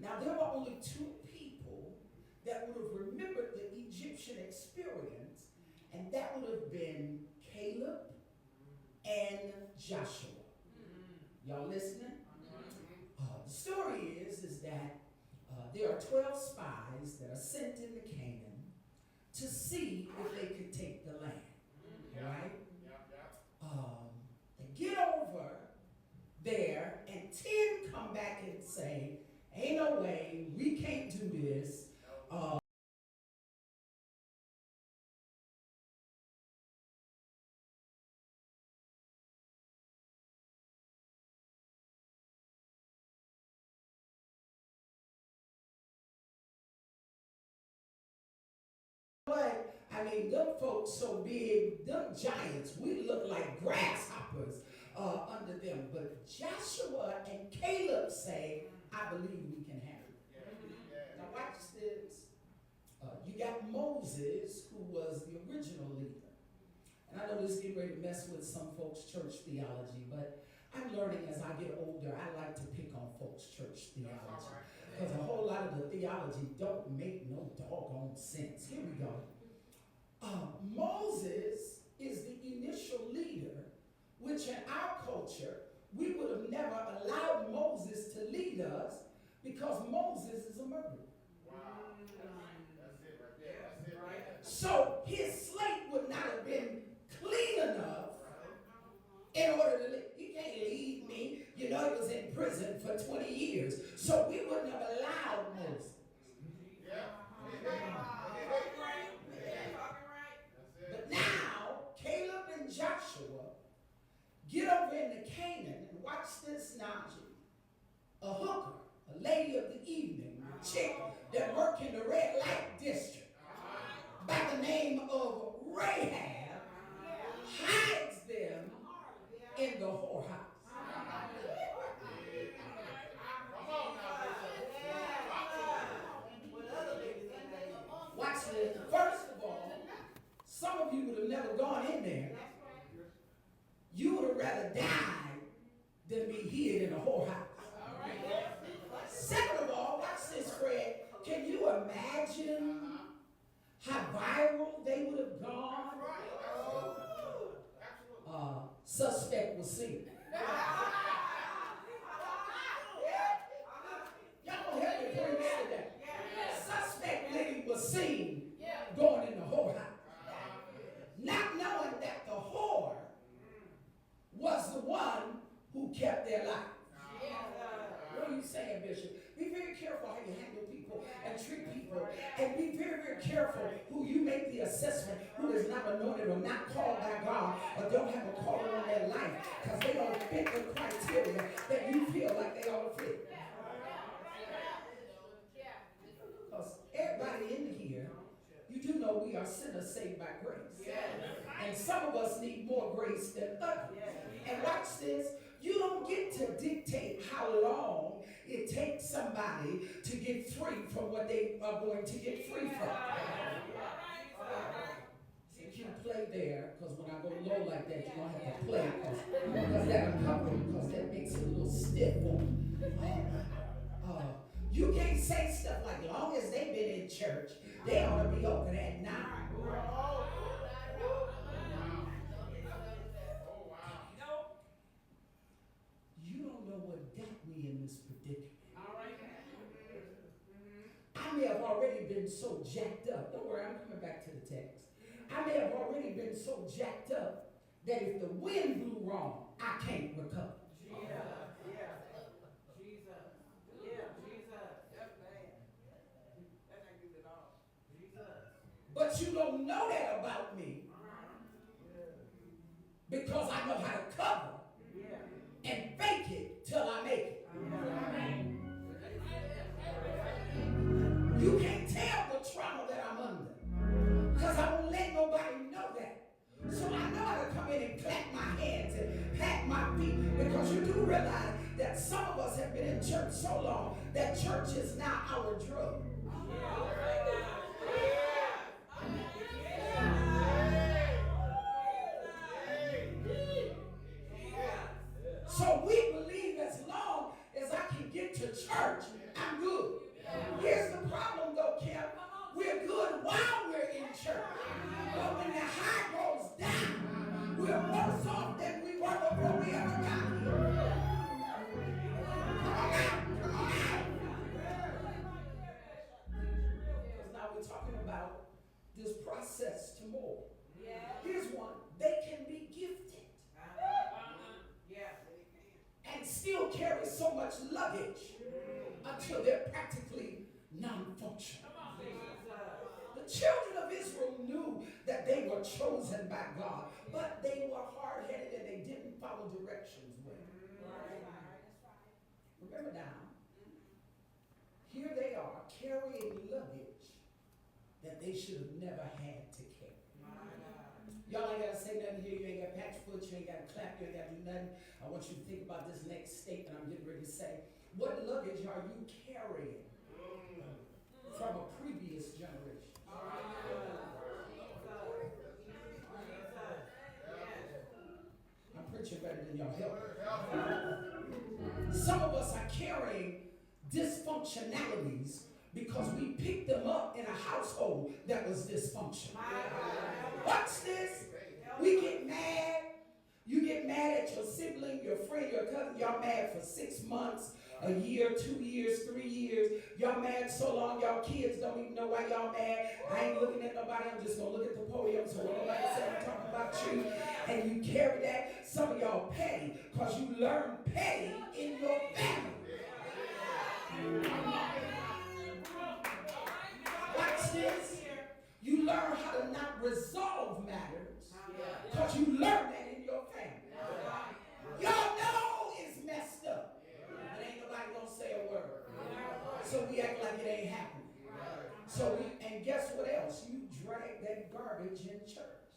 Now, there were only two people that would have remembered the Egyptian experience, and that would have been Caleb and Joshua. Y'all listening? The story is that there are 12 spies that are sent into Canaan to see if they could take the land. Right? They get over there, and 10 come back and say, ain't no way, we can't do this. But I mean, them folks so big, them giants, we look like grasshoppers under them. But Joshua and Caleb say, I believe we can handle it. Now watch this. You got Moses, who was the original leader. And I know this is getting ready to mess with some folks' church theology, but I'm learning as I get older, I like to pick on folks' church theology. Because a whole lot of the theology don't make no doggone sense. Here we go. Moses is the initial leader, which in our culture, we would have never allowed Moses to lead us because Moses is a murderer. Wow. That's it right there. That's it right there. So his slate would not have been clean enough in order to lead. He can't lead me. You know, he was in prison for 20 years. So we wouldn't have allowed Moses. But now, Caleb and Joshua get over into Canaan, and watch this now, a hooker, a lady of the evening, a chick that worked in the red light district by the name of Rahab, hides them in the whorehouse. Watch this. First of all, some of you would have never gone in there. You would have rather died than be hid in a whorehouse. Second of all, watch this, Fred. Can you imagine how viral they would have gone? Suspect was seen. Y'all gonna help me bring this to that. Suspect lady was seen going in the whorehouse, not knowing that the whore was the one who kept their life. What are you saying, Bishop? Be very careful how you handle people and treat people. And be very, very careful who you make the assessment who is not anointed or not called by God or don't have a calling on their life because they don't fit the criteria that you feel like they ought to fit. Because everybody in here, you do know we are sinners saved by grace. And some of us need more grace than others. And watch this. You don't get to dictate how long it takes somebody to get free from what they are going to get free from. So you can play there, because when I go low like that, you're going to have to play because that'll cover it, because that makes it a little stiff on you can't say stuff like, long as they've been in church, they ought to be open at 9. You don't know what got me in this predicament. I may have already been so jacked up. Don't worry, I'm coming back to the text. I may have already been so jacked up that if the wind blew wrong, I can't recover. But you don't know that about me because I know how to cover and fake it till I make it. You can't tell the trauma that I'm under because I won't let nobody know that. So I know how to come in and clap my hands and pat my feet because you do realize that some of us have been in church so long that church is now our drug. So we believe as long as I can get to church, I'm good. were chosen by God, but they were hard-headed and they didn't follow directions well. Remember now, here they are carrying luggage that they should have never had to carry. Y'all ain't got to say nothing here. You ain't got to pat your foot. You ain't got to clap. You ain't got to do nothing. I want you to think about this next statement I'm getting ready to say. What luggage are you carrying from a previous generation? I'm preaching better than y'all. Help. Some of us are carrying dysfunctionalities because we picked them up in a household that was dysfunctional. Watch this. We get mad. You get mad at your sibling, your friend, your cousin. Y'all mad for 6 months, a year, 2 years, 3 years. Y'all mad so long, y'all kids don't even know why y'all mad. I ain't looking at nobody. I'm just going to look at the podium so when nobody says I'm talking about you. And you carry that. Some of y'all petty because you learn petty in your family. Watch this. You learn how to not resolve matters because you learn that in your family. Y'all know it's messed up, but ain't nobody gonna say a word. So we act like it ain't happening. And guess what else? You drag that garbage in church.